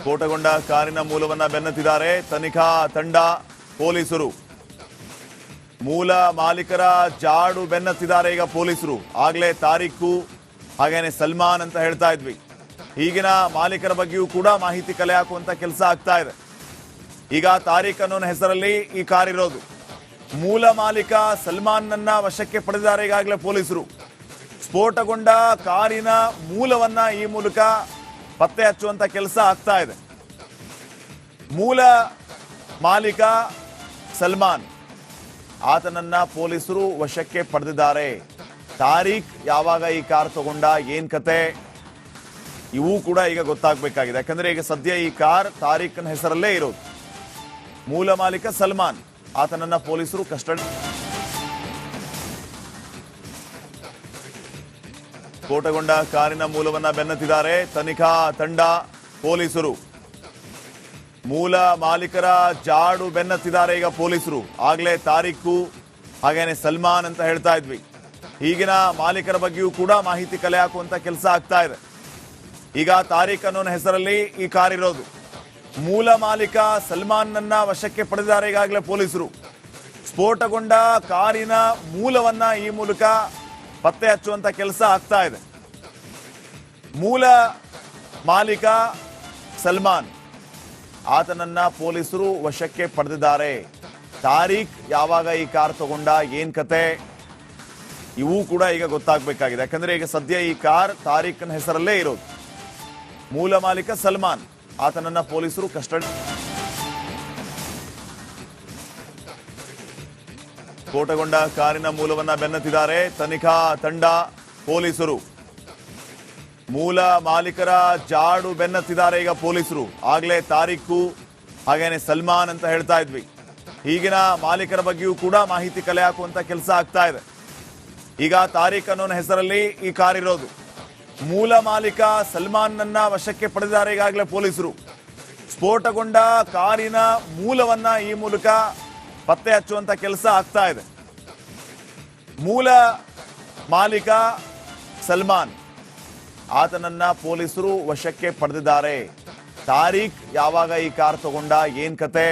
ಸ್ಫೋಟಗೊಂಡ ಕಾರಿನ ಮೂಲವನ್ನ ಬೆನ್ನತ್ತಿದ್ದಾರೆ ತನಿಖಾ ತಂಡ ಪೊಲೀಸರು. ಮೂಲ ಮಾಲೀಕರ ಜಾಡು ಬೆನ್ನತ್ತಿದ್ದಾರೆ ಈಗ ಪೊಲೀಸರು. ಆಗ್ಲೇ ತಾರೀಖು ಹಾಗೇನೆ ಸಲ್ಮಾನ್ ಅಂತ ಹೇಳ್ತಾ ಇದ್ವಿ. ಈಗಿನ ಮಾಲೀಕರ ಬಗ್ಗೆಯೂ ಕೂಡ ಮಾಹಿತಿ ಕಲೆ ಹಾಕುವಂತ ಕೆಲಸ ಆಗ್ತಾ ಇದೆ. ಈಗ ತಾರೀಖ್ ಅನ್ನೋ ಹೆಸರಲ್ಲಿ ಈ ಕಾರ್ ಇರೋದು. ಮೂಲ ಮಾಲೀಕ ಸಲ್ಮಾನ್ನನ್ನ ವಶಕ್ಕೆ ಪಡೆದಿದ್ದಾರೆ ಈಗಾಗಲೇ ಪೊಲೀಸರು. ಸ್ಫೋಟಗೊಂಡ ಕಾರಿನ ಮೂಲವನ್ನ ಈ ಮೂಲಕ ಪತ್ತೆ ಹಚ್ಚುವಂತ ಕೆಲಸ ಆಗ್ತಾ ಇದೆ. ಮೂಲ ಮಾಲೀಕ ಸಲ್ಮಾನ್, ಆತನನ್ನ ಪೊಲೀಸರು ವಶಕ್ಕೆ ಪಡೆದಿದ್ದಾರೆ. ತಾರೀಖ್ ಯಾವಾಗ ಈ ಕಾರ್ ತಗೊಂಡ, ಏನ್ ಕತೆ, ಇವು ಕೂಡ ಈಗ ಗೊತ್ತಾಗಬೇಕಾಗಿದೆ. ಯಾಕಂದ್ರೆ ಈಗ ಸದ್ಯ ಈ ಕಾರ್ ತಾರೀಖಿನ ಹೆಸರಲ್ಲೇ ಇರೋದು. ಮೂಲ ಮಾಲೀಕ ಸಲ್ಮಾನ್, ಆತನನ್ನ ಪೊಲೀಸರು ಕಸ್ಟಡಿ. ಸ್ಫೋಟಗೊಂಡ ಕಾರಿನ ಮೂಲವನ್ನ ಬೆನ್ನತ್ತಿದ್ದಾರೆ ತನಿಖಾ ತಂಡ ಪೊಲೀಸರು. ಮೂಲ ಮಾಲೀಕರ ಜಾಡು ಬೆನ್ನತ್ತಿದ್ದಾರೆ ಈಗ ಪೊಲೀಸರು. ಆಗ್ಲೇ ತಾರೀಖು ಹಾಗೇನೆ ಸಲ್ಮಾನ್ ಅಂತ ಹೇಳ್ತಾ ಇದ್ವಿ. ಈಗಿನ ಮಾಲೀಕರ ಬಗ್ಗೆಯೂ ಕೂಡ ಮಾಹಿತಿ ಕಲೆ ಹಾಕುವಂತ ಕೆಲಸ ಆಗ್ತಾ ಇದೆ. ಈಗ ತಾರೀಖ್ ಅನ್ನೋ ಹೆಸರಲ್ಲಿ ಈ ಕಾರ್ ಇರೋದು. ಮೂಲ ಮಾಲೀಕ ಸಲ್ಮಾನ್ನನ್ನ ವಶಕ್ಕೆ ಪಡೆದಿದ್ದಾರೆ ಈಗಾಗಲೇ ಪೊಲೀಸರು. ಸ್ಫೋಟಗೊಂಡ ಕಾರಿನ ಮೂಲವನ್ನ ಈ ಮೂಲಕ ಪತ್ತೆ ಹಚ್ಚುವಂತ ಕೆಲಸ ಆಗ್ತಾ ಇದೆ. ಮೂಲ ಮಾಲೀಕ ಸಲ್ಮಾನ್, ಆತನನ್ನ ಪೊಲೀಸರು ವಶಕ್ಕೆ ಪಡೆದಿದ್ದಾರೆ. ತಾರೀಖ್ ಯಾವಾಗ ಈ ಕಾರ್ ತಗೊಂಡ, ಏನ್ ಕತೆ, ಇವು ಕೂಡ ಈಗ ಗೊತ್ತಾಗಬೇಕಾಗಿದೆ. ಯಾಕಂದ್ರೆ ಈಗ ಸದ್ಯ ಈ ಕಾರ್ ತಾರೀಖಿನ ಹೆಸರಲ್ಲೇ ಇರೋದು. ಮೂಲ ಮಾಲೀಕ ಸಲ್ಮಾನ್, ಆತನನ್ನ ಪೊಲೀಸರು ಕಸ್ಟಡಿ. ಸ್ಫೋಟಗೊಂಡ ಕಾರಿನ ಮೂಲವನ್ನ ಬೆನ್ನತ್ತಿದ್ದಾರೆ ತನಿಖಾ ತಂಡ ಪೊಲೀಸರು. ಮೂಲ ಮಾಲೀಕರ ಜಾಡು ಬೆನ್ನತ್ತಿದ್ದಾರೆ ಈಗ ಪೊಲೀಸರು. ಆಗ್ಲೇ ತಾರೀಖು ಹಾಗೇನೆ ಸಲ್ಮಾನ್ ಅಂತ ಹೇಳ್ತಾ ಇದ್ವಿ. ಈಗಿನ ಮಾಲೀಕರ ಬಗ್ಗೆಯೂ ಕೂಡ ಮಾಹಿತಿ ಕಲೆ ಹಾಕುವಂತ ಕೆಲಸ ಆಗ್ತಾ ಇದೆ. ಈಗ ತಾರೀಖ್ ಅನ್ನೋ ಹೆಸರಲ್ಲಿ ಈ ಕಾರ್ ಇರೋದು. ಮೂಲ ಮಾಲೀಕ ಸಲ್ಮಾನ್ನನ್ನ ವಶಕ್ಕೆ ಪಡೆದಿದ್ದಾರೆ ಈಗಾಗಲೇ ಪೊಲೀಸರು. ಸ್ಫೋಟಗೊಂಡ ಕಾರಿನ ಮೂಲವನ್ನ ಈ ಮೂಲಕ ಪತ್ತೆ ಹಚ್ಚುವಂತ ಕೆಲಸ ಆಗ್ತಾ ಇದೆ. ಮೂಲ ಮಾಲೀಕ ಸಲ್ಮಾನ್, ಆತನನ್ನ ಪೊಲೀಸರು ವಶಕ್ಕೆ ಪಡೆದಿದ್ದಾರೆ. ತಾರೀಖ್ ಯಾವಾಗ ಈ ಕಾರ್ ತಗೊಂಡ, ಏನ್ ಕತೆ,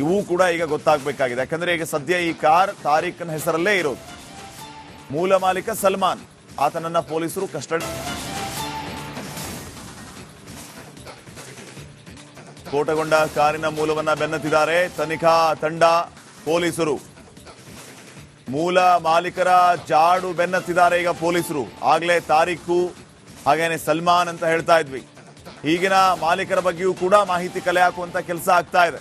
ಇವು ಕೂಡ ಈಗ ಗೊತ್ತಾಗಬೇಕಾಗಿದೆ. ಯಾಕಂದ್ರೆ ಈಗ ಸದ್ಯ ಈ ಕಾರ್ ತಾರೀಖಿನ ಹೆಸರಲ್ಲೇ ಇರೋದು. ಮೂಲ ಮಾಲೀಕ ಸಲ್ಮಾನ್, ಆತನನ್ನ ಪೊಲೀಸರು ಕಸ್ಟಡಿ. ಸ್ಫೋಟಗೊಂಡ ಕಾರಿನ ಮೂಲವನ್ನ ಬೆನ್ನತ್ತಿದ್ದಾರೆ ತನಿಖಾ ತಂಡ ಪೊಲೀಸರು. ಮೂಲ ಮಾಲೀಕರ ಜಾಡು ಬೆನ್ನತ್ತಿದ್ದಾರೆ ಈಗ ಪೊಲೀಸರು. ಆಗ್ಲೇ ತಾರೀಖು ಹಾಗೇನೆ ಸಲ್ಮಾನ್ ಅಂತ ಹೇಳ್ತಾ ಇದ್ವಿ. ಈಗಿನ ಮಾಲೀಕರ ಬಗ್ಗೆಯೂ ಕೂಡ ಮಾಹಿತಿ ಕಲೆ ಹಾಕುವಂತ ಕೆಲಸ ಆಗ್ತಾ ಇದೆ.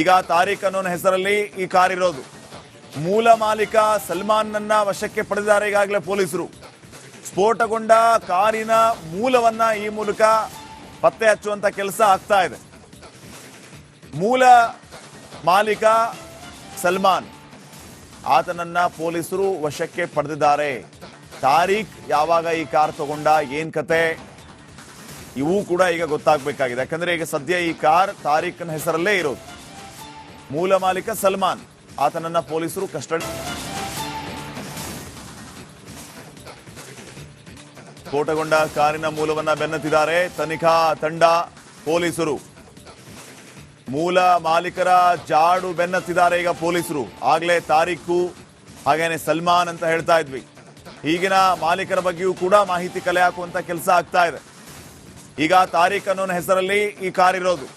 ಈಗ ತಾರೀಖ್ ಅನ್ನೋ ಹೆಸರಲ್ಲಿ ಈ ಕಾರ್ ಇರೋದು. ಮೂಲ ಮಾಲೀಕ ಸಲ್ಮಾನ್ನನ್ನ ವಶಕ್ಕೆ ಪಡೆದಿದ್ದಾರೆ ಈಗಾಗಲೇ ಪೊಲೀಸರು. ಸ್ಫೋಟಗೊಂಡ ಕಾರಿನ ಮೂಲವನ್ನ ಈ ಮೂಲಕ ಪತ್ತೆ ಹಚ್ಚುವಂತ ಕೆಲಸ ಆಗ್ತಾ ಇದೆ. ಮೂಲ ಮಾಲೀಕ ಸಲ್ಮಾನ್, ಆತನನ್ನ ಪೊಲೀಸರು ವಶಕ್ಕೆ ಪಡೆದಿದ್ದಾರೆ. ತಾರೀಖ್ ಯಾವಾಗ ಈ ಕಾರ್ ತಗೊಂಡ, ಏನ್ ಕತೆ, ಇವು ಕೂಡ ಈಗ ಗೊತ್ತಾಗಬೇಕಾಗಿದೆ. ಯಾಕಂದ್ರೆ ಈಗ ಸದ್ಯ ಈ ಕಾರ್ ತಾರೀಖಿನ ಹೆಸರಲ್ಲೇ ಇರೋದು. ಮೂಲ ಮಾಲೀಕ ಸಲ್ಮಾನ್, ಆತನನ್ನ ಪೊಲೀಸರು ಕಸ್ಟಡಿ. ಸ್ಫೋಟಗೊಂಡ ಕಾರಿನ ಮೂಲವನ್ನ ಬೆನ್ನತ್ತಿದ್ದಾರೆ ತನಿಖಾ ತಂಡ ಪೊಲೀಸರು. ಮೂಲ ಮಾಲೀಕರ ಜಾಡು ಬೆನ್ನತ್ತಿದ್ದಾರೆ ಈಗ ಪೊಲೀಸರು. ಆಗ್ಲೇ ತಾರೀಖು ಹಾಗೇನೆ ಸಲ್ಮಾನ್ ಅಂತ ಹೇಳ್ತಾ ಇದ್ವಿ. ಈಗಿನ ಮಾಲೀಕರ ಬಗ್ಗೆಯೂ ಕೂಡ ಮಾಹಿತಿ ಕಲೆ ಹಾಕುವಂತ ಕೆಲಸ ಆಗ್ತಾ ಇದೆ. ಈಗ ತಾರೀಖ್ ಅನ್ನೋ ಹೆಸರಲ್ಲಿ ಈ ಕಾರ್ ಇರೋದು.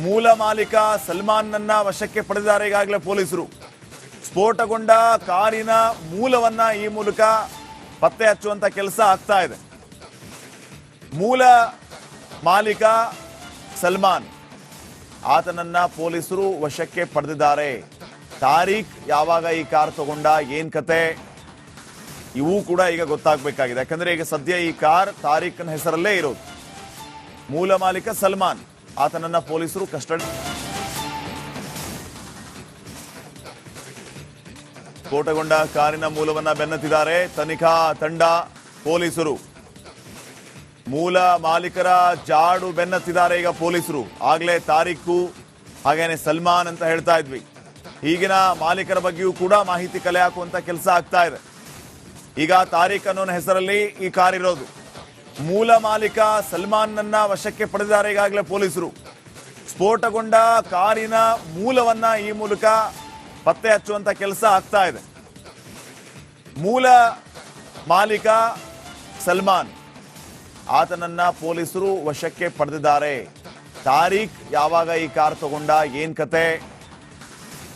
ಮೂಲ ಮಾಲೀಕ ಸಲ್ಮಾನ್ನನ್ನ ವಶಕ್ಕೆ ಪಡೆದಿದ್ದಾರೆ ಈಗಾಗಲೇ ಪೊಲೀಸರು. ಸ್ಫೋಟಗೊಂಡ ಕಾರಿನ ಮೂಲವನ್ನ ಈ ಮೂಲಕ ಪತ್ತೆ ಹಚ್ಚುವಂತ ಕೆಲಸ ಆಗ್ತಾ ಇದೆ. ಮೂಲ ಮಾಲೀಕ ಸಲ್ಮಾನ್, ಆತನನ್ನ ಪೊಲೀಸರು ವಶಕ್ಕೆ ಪಡೆದಿದ್ದಾರೆ. ತಾರೀಖ್ ಯಾವಾಗ ಈ ಕಾರ್ ತಗೊಂಡ, ಏನ್ ಕತೆ, ಇವು ಕೂಡ ಈಗ ಗೊತ್ತಾಗಬೇಕಾಗಿದೆ. ಯಾಕಂದ್ರೆ ಈಗ ಸದ್ಯ ಈ ಕಾರ್ ತಾರೀಖಿನ ಹೆಸರಲ್ಲೇ ಇರೋದು. ಮೂಲ ಮಾಲೀಕ ಸಲ್ಮಾನ್, ಆತನನ್ನ ಪೊಲೀಸರು ಕಸ್ಟಡಿ. ಸ್ಫೋಟಗೊಂಡ ಕಾರಿನ ಮೂಲವನ್ನ ಬೆನ್ನತ್ತಿದ್ದಾರೆ ತನಿಖಾ ತಂಡ ಪೊಲೀಸರು. ಮೂಲ ಮಾಲೀಕರ ಜಾಡು ಬೆನ್ನತ್ತಿದ್ದಾರೆ ಈಗ ಪೊಲೀಸರು. ಆಗ್ಲೇ ತಾರೀಖು ಹಾಗೇನೆ ಸಲ್ಮಾನ್ ಅಂತ ಹೇಳ್ತಾ ಇದ್ವಿ. ಈಗಿನ ಮಾಲೀಕರ ಬಗ್ಗೆಯೂ ಕೂಡ ಮಾಹಿತಿ ಕಲೆ ಹಾಕುವಂತ ಕೆಲಸ ಆಗ್ತಾ ಇದೆ. ಈಗ ತಾರೀಖ್ ಅನ್ನೋ ಹೆಸರಲ್ಲಿ ಈ ಕಾರ್ ಇರೋದು. ಮೂಲ ಮಾಲೀಕ ಸಲ್ಮಾನ್ನನ್ನ ವಶಕ್ಕೆ ಪಡೆದಿದ್ದಾರೆ ಈಗಾಗಲೇ ಪೊಲೀಸರು. ಸ್ಫೋಟಗೊಂಡ ಕಾರಿನ ಮೂಲವನ್ನ ಈ ಮೂಲಕ ಪತ್ತೆ ಹಚ್ಚುವಂತ ಕೆಲಸ ಆಗ್ತಾ ಇದೆ. ಮೂಲ ಮಾಲೀಕ ಸಲ್ಮಾನ್, ಆತನನ್ನ ಪೊಲೀಸರು ವಶಕ್ಕೆ ಪಡೆದಿದ್ದಾರೆ. ತಾರೀಖ್ ಯಾವಾಗ ಈ ಕಾರ್ ತಗೊಂಡ, ಏನ್ ಕತೆ,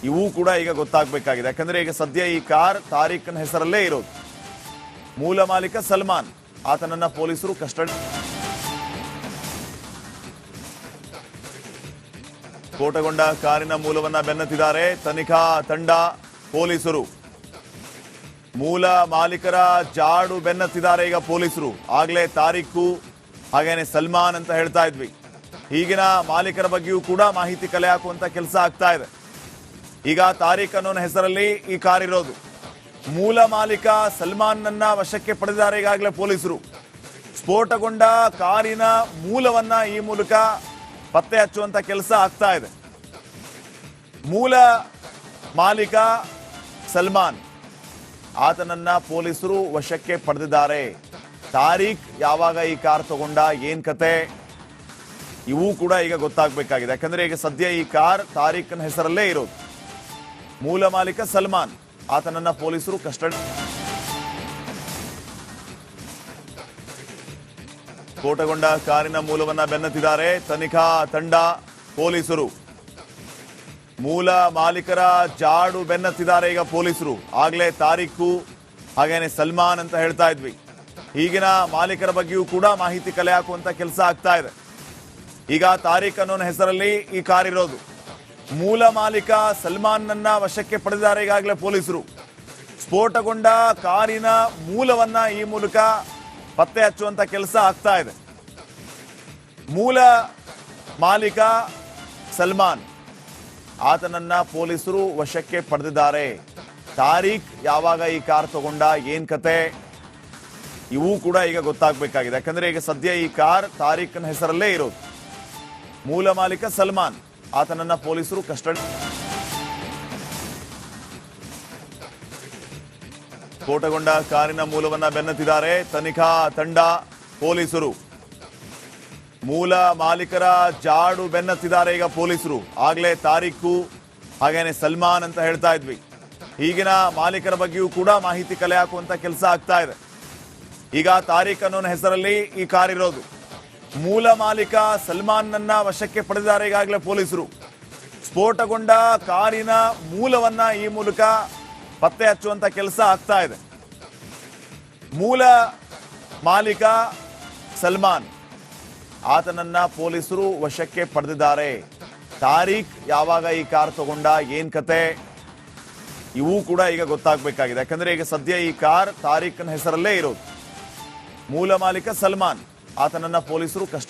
ಇವು ಕೂಡ ಈಗ ಗೊತ್ತಾಗಬೇಕಾಗಿದೆ. ಯಾಕಂದ್ರೆ ಈಗ ಸದ್ಯ ಈ ಕಾರ್ ತಾರೀಖಿನ ಹೆಸರಲ್ಲೇ ಇರೋದು. ಮೂಲ ಮಾಲೀಕ ಸಲ್ಮಾನ್, ಆತನನ್ನ ಪೊಲೀಸರು ಕಸ್ಟಡಿ. ಸ್ಫೋಟಗೊಂಡ ಕಾರಿನ ಮೂಲವನ್ನ ಬೆನ್ನತ್ತಿದ್ದಾರೆ ತನಿಖಾ ತಂಡ, ಪೊಲೀಸರು. ಮೂಲ ಮಾಲೀಕರ ಜಾಡು ಬೆನ್ನತ್ತಿದ್ದಾರೆ ಈಗ ಪೊಲೀಸರು. ಆಗ್ಲೇ ತಾರೀಖು ಹಾಗೇನೆ ಸಲ್ಮಾನ್ ಅಂತ ಹೇಳ್ತಾ ಇದ್ವಿ. ಈಗಿನ ಮಾಲೀಕರ ಬಗ್ಗೆಯೂ ಕೂಡ ಮಾಹಿತಿ ಕಲೆ ಹಾಕುವಂತ ಕೆಲಸ ಆಗ್ತಾ ಇದೆ. ಈಗ ತಾರೀಖ್ ಅನ್ನೋ ಹೆಸರಲ್ಲಿ ಈ ಕಾರ್ ಇರೋದು. ಮೂಲ ಮಾಲೀಕ ಸಲ್ಮಾನ್ನನ್ನ ವಶಕ್ಕೆ ಪಡೆದಿದ್ದಾರೆ ಈಗಾಗಲೇ ಪೊಲೀಸರು. ಸ್ಫೋಟಗೊಂಡ ಕಾರಿನ ಮೂಲವನ್ನ ಈ ಮೂಲಕ ಪತ್ತೆ ಹಚ್ಚುವಂತ ಕೆಲಸ ಆಗ್ತಾ ಇದೆ. ಮೂಲ ಮಾಲೀಕ ಸಲ್ಮಾನ್, ಆತನನ್ನ ಪೊಲೀಸರು ವಶಕ್ಕೆ ಪಡೆದಿದ್ದಾರೆ. ತಾರೀಖ್ ಯಾವಾಗ ಈ ಕಾರ್ ತಗೊಂಡ, ಏನ್ ಕತೆ, ಇವು ಕೂಡ ಈಗ ಗೊತ್ತಾಗಬೇಕಾಗಿದೆ. ಯಾಕಂದ್ರೆ ಈಗ ಸದ್ಯ ಈ ಕಾರ್ ತಾರೀಖಿನ ಹೆಸರಲ್ಲೇ ಇರೋದು. ಮೂಲ ಮಾಲೀಕ ಸಲ್ಮಾನ್, ಆತನನ್ನ ಪೊಲೀಸರು ಕಸ್ಟಡಿ. ಸ್ಫೋಟಗೊಂಡ ಕಾರಿನ ಮೂಲವನ್ನ ಬೆನ್ನತ್ತಿದ್ದಾರೆ ತನಿಖಾ ತಂಡ, ಪೊಲೀಸರು. ಮೂಲ ಮಾಲೀಕರ ಜಾಡು ಬೆನ್ನತ್ತಿದ್ದಾರೆ ಈಗ ಪೊಲೀಸರು. ಆಗ್ಲೇ ತಾರೀಖು ಹಾಗೇನೆ ಸಲ್ಮಾನ್ ಅಂತ ಹೇಳ್ತಾ ಇದ್ವಿ. ಈಗಿನ ಮಾಲೀಕರ ಬಗ್ಗೆಯೂ ಕೂಡ ಮಾಹಿತಿ ಕಲೆ ಹಾಕುವಂತ ಕೆಲಸ ಆಗ್ತಾ ಇದೆ. ಈಗ ತಾರೀಖ್ ಅನ್ನೋ ಹೆಸರಲ್ಲಿ ಈ ಕಾರ್ ಇರೋದು. ಮೂಲ ಮಾಲೀಕ ಸಲ್ಮಾನ್ನನ್ನ ವಶಕ್ಕೆ ಪಡೆದಿದ್ದಾರೆ ಈಗಾಗಲೇ ಪೊಲೀಸರು. ಸ್ಫೋಟಗೊಂಡ ಕಾರಿನ ಮೂಲವನ್ನ ಈ ಮೂಲಕ ಪತ್ತೆ ಹಚ್ಚುವಂತ ಕೆಲಸ ಆಗ್ತಾ ಇದೆ. ಮೂಲ ಮಾಲೀಕ ಸಲ್ಮಾನ್, ಆತನನ್ನ ಪೊಲೀಸರು ವಶಕ್ಕೆ ಪಡೆದಿದ್ದಾರೆ. ತಾರೀಖ್ ಯಾವಾಗ ಈ ಕಾರ್ ತಗೊಂಡ, ಏನ್ ಕತೆ, ಇವು ಕೂಡ ಈಗ ಗೊತ್ತಾಗಬೇಕಾಗಿದೆ. ಯಾಕಂದ್ರೆ ಈಗ ಸದ್ಯ ಈ ಕಾರ್ ತಾರೀಖಿನ ಹೆಸರಲ್ಲೇ ಇರೋದು. ಮೂಲ ಮಾಲೀಕ ಸಲ್ಮಾನ್, ಆತನನ್ನ ಪೊಲೀಸರು ಕಸ್ಟಡಿ. ಸ್ಫೋಟಗೊಂಡ ಕಾರಿನ ಮೂಲವನ್ನ ಬೆನ್ನತ್ತಿದ್ದಾರೆ ತನಿಖಾ ತಂಡ, ಪೊಲೀಸರು. ಮೂಲ ಮಾಲೀಕರ ಜಾಡು ಬೆನ್ನತ್ತಿದ್ದಾರೆ ಈಗ ಪೊಲೀಸರು. ಆಗ್ಲೇ ತಾರೀಖು ಹಾಗೇನೆ ಸಲ್ಮಾನ್ ಅಂತ ಹೇಳ್ತಾ ಇದ್ವಿ. ಈಗಿನ ಮಾಲೀಕರ ಬಗ್ಗೆಯೂ ಕೂಡ ಮಾಹಿತಿ ಕಲೆ ಹಾಕುವಂತ ಕೆಲಸ ಆಗ್ತಾ ಇದೆ. ಈಗ ತಾರೀಖ್ ಅನ್ನೋ ಹೆಸರಲ್ಲಿ ಈ ಕಾರ್ ಇರೋದು. ಮೂಲ ಮಾಲೀಕ ಸಲ್ಮಾನ್ನನ್ನ ವಶಕ್ಕೆ ಪಡೆದಿದ್ದಾರೆ ಈಗಾಗಲೇ ಪೊಲೀಸರು. ಸ್ಫೋಟಗೊಂಡ ಕಾರಿನ ಮೂಲವನ್ನ ಈ ಮೂಲಕ ಪತ್ತೆ ಹಚ್ಚುವಂತ ಕೆಲಸ ಆಗ್ತಾ ಇದೆ. ಮೂಲ ಮಾಲೀಕ ಸಲ್ಮಾನ್, ಆತನನ್ನ ಪೊಲೀಸರು ವಶಕ್ಕೆ ಪಡೆದಿದ್ದಾರೆ. ತಾರೀಖ್ ಯಾವಾಗ ಈ ಕಾರ್ ತಗೊಂಡ, ಏನ್ ಕತೆ, ಇವು ಕೂಡ ಈಗ ಗೊತ್ತಾಗಬೇಕಾಗಿದೆ. ಯಾಕಂದ್ರೆ ಈಗ ಸದ್ಯ ಈ ಕಾರ್ ತಾರೀಖಿನ ಹೆಸರಲ್ಲೇ ಇರೋದು. ಮೂಲ ಮಾಲೀಕ ಸಲ್ಮಾನ್, ಆತನನ್ನ ಪೊಲೀಸರು ಕಸ್ಟಡಿ.